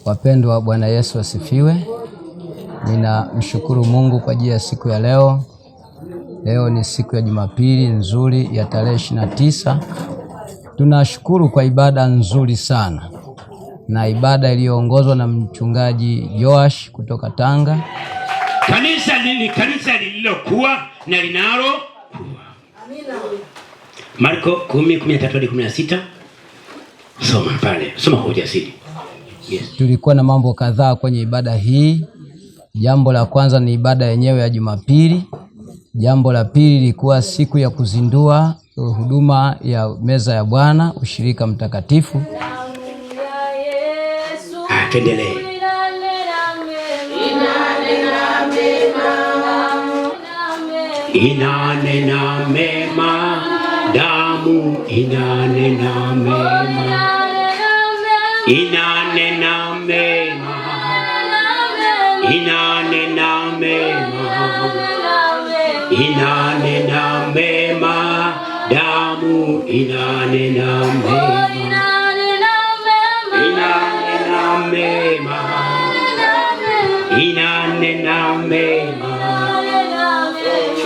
Wapendwa, Bwana Yesu asifiwe. Ninamshukuru Mungu kwa ajili ya siku ya leo. Leo ni siku ya Jumapili nzuri ya tarehe 29. Tunashukuru kwa ibada nzuri sana, na ibada iliyoongozwa na mchungaji Joash kutoka Tanga. Kanisa lililokuwa na linalo kuwa. Amina. Marko 10:13-16. Soma pale. Soma kwa ujasiri. Yes. Tulikuwa na mambo kadhaa kwenye ibada hii. Jambo la kwanza ni ibada yenyewe ya Jumapili. Jambo la pili lilikuwa siku ya kuzindua huduma ya meza ya Bwana, ushirika mtakatifu. Tuendelee. Inanena mema, damu inanena mema. Inanena mema, inanena mema, inanena mema, damu inanena mema, inanena mema, inanena mema,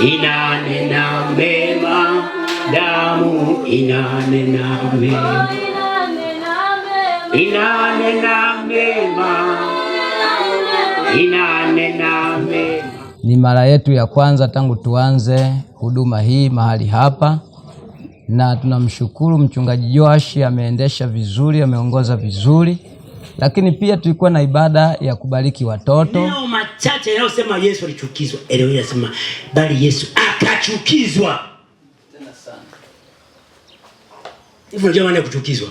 inanena mema, damu inanena mema, inanena mema, inanena mema. Ni mara yetu ya kwanza tangu tuanze huduma hii mahali hapa, na tunamshukuru mchungaji Joash, ameendesha vizuri, ameongoza vizuri. Lakini pia tulikuwa na ibada ya kubariki watoto. Neno machache yanayosema Yesu alichukizwa. Elewa, inasema bali Yesu akachukizwa. Tena sana. Hivyo unajua maana ya kuchukizwa?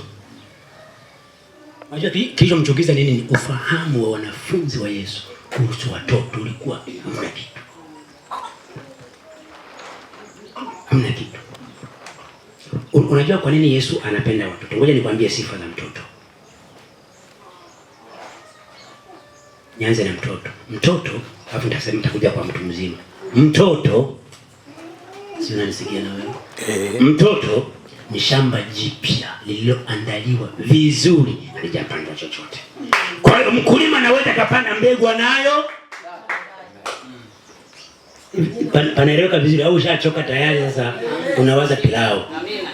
Unajua kilichomchukiza nini? Ni ufahamu wa wanafunzi wa Yesu kuhusu watoto ulikuwa hamna kitu. Hamna kitu. Unajua kwa nini Yesu anapenda watoto? Ngoja nikwambie sifa za mtoto. Nianze na mtoto. Mtoto, alafu nitakuja kwa mtu mzima. Mtoto, si unanisikia na wewe? Mtoto ni shamba jipya lililoandaliwa vizuri, halijapandwa chochote. Kwa hiyo mkulima anaweza kupanda mbegu anayo. Panaeleweka vizuri au ushachoka tayari sasa unawaza pilau? Amina.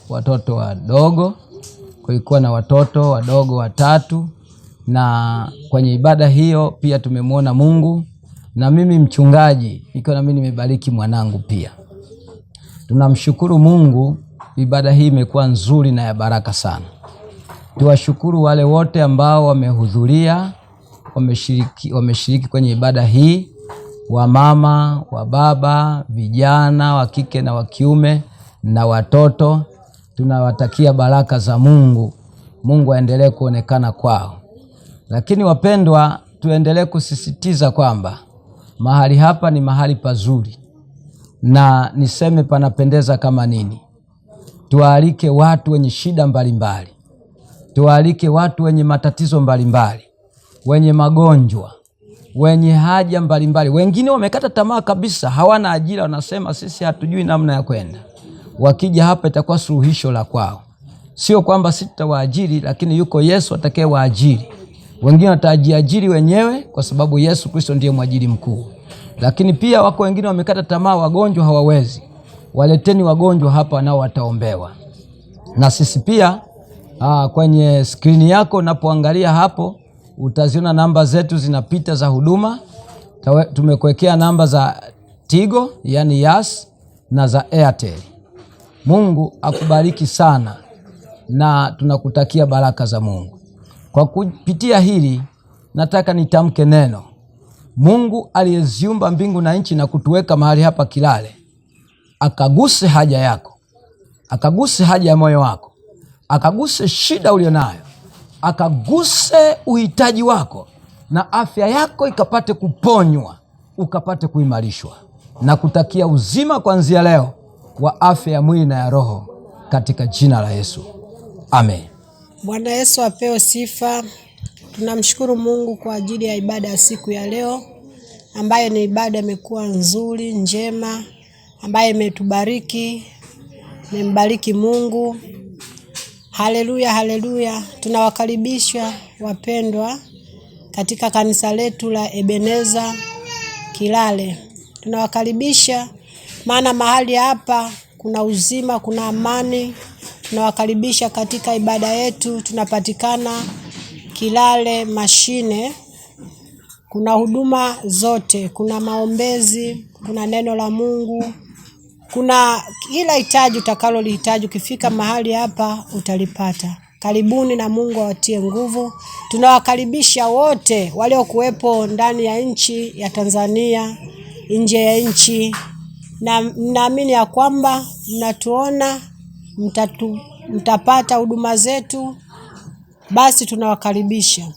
Watoto wadogo, kulikuwa na watoto wadogo 3, na kwenye ibada hiyo pia tumemwona Mungu, na mimi mchungaji niko na mimi nimebariki mwanangu pia. Tunamshukuru Mungu, ibada hii imekuwa nzuri na ya baraka sana. Tuwashukuru wale wote ambao wamehudhuria, wameshiriki kwenye ibada hii, wa mama, wa baba, vijana wa kike na wa kiume na watoto. Tunawatakia baraka za Mungu. Mungu aendelee kuonekana kwao. Lakini wapendwa, tuendelee kusisitiza kwamba mahali hapa ni mahali pazuri, na niseme panapendeza kama nini. Tualike watu wenye shida mbalimbali, tualike watu wenye matatizo mbalimbali, wenye magonjwa, wenye haja mbalimbali. Wengine wamekata tamaa kabisa, hawana ajira, wanasema sisi hatujui namna ya kwenda. Wakija hapa itakuwa suluhisho la kwao. Sio kwamba sisi tutawaajiri, lakini yuko Yesu atakaye waajiri. Wengine watajiajiri wenyewe kwa sababu Yesu Kristo ndiye mwajiri mkuu. Lakini pia wako wengine wamekata tamaa, wagonjwa hawawezi. Waleteni wagonjwa hapa nao wataombewa. Na sisi pia kwenye skrini yako unapoangalia hapo utaziona namba zetu zinapita za huduma. Tumekuwekea namba za Tigo, yani Yas, na za Airtel. Mungu akubariki sana na tunakutakia baraka za Mungu. Kwa kupitia hili nataka nitamke neno. Mungu aliyeziumba mbingu na nchi na kutuweka mahali hapa Kilale, akaguse haja yako, akaguse haja ya moyo wako, akaguse shida ulionayo, akaguse uhitaji wako, na afya yako ikapate kuponywa, ukapate kuimarishwa, na kutakia uzima kuanzia leo wa afya ya mwili na ya roho katika jina la Yesu. Amen. Bwana Yesu apewe sifa. Tunamshukuru Mungu kwa ajili ya ibada ya siku ya leo, ambayo ni ibada imekuwa nzuri, njema, ambayo imetubariki. Nimbariki Mungu. Haleluya, haleluya. Tunawakaribisha wapendwa katika kanisa letu la Ebeneza Kilale. Tunawakaribisha maana mahali hapa kuna uzima, kuna amani. Tunawakaribisha katika ibada yetu. Tunapatikana Kilale Mashine. Kuna huduma zote, kuna maombezi, kuna neno la Mungu, kuna kila hitaji utakalolihitaji. Ukifika mahali hapa utalipata. Karibuni na Mungu awatie nguvu. Tunawakaribisha wote waliokuwepo ndani ya nchi ya Tanzania, nje ya nchi, na naamini ya kwamba mnatuona, mtapata huduma zetu. Basi tunawakaribisha.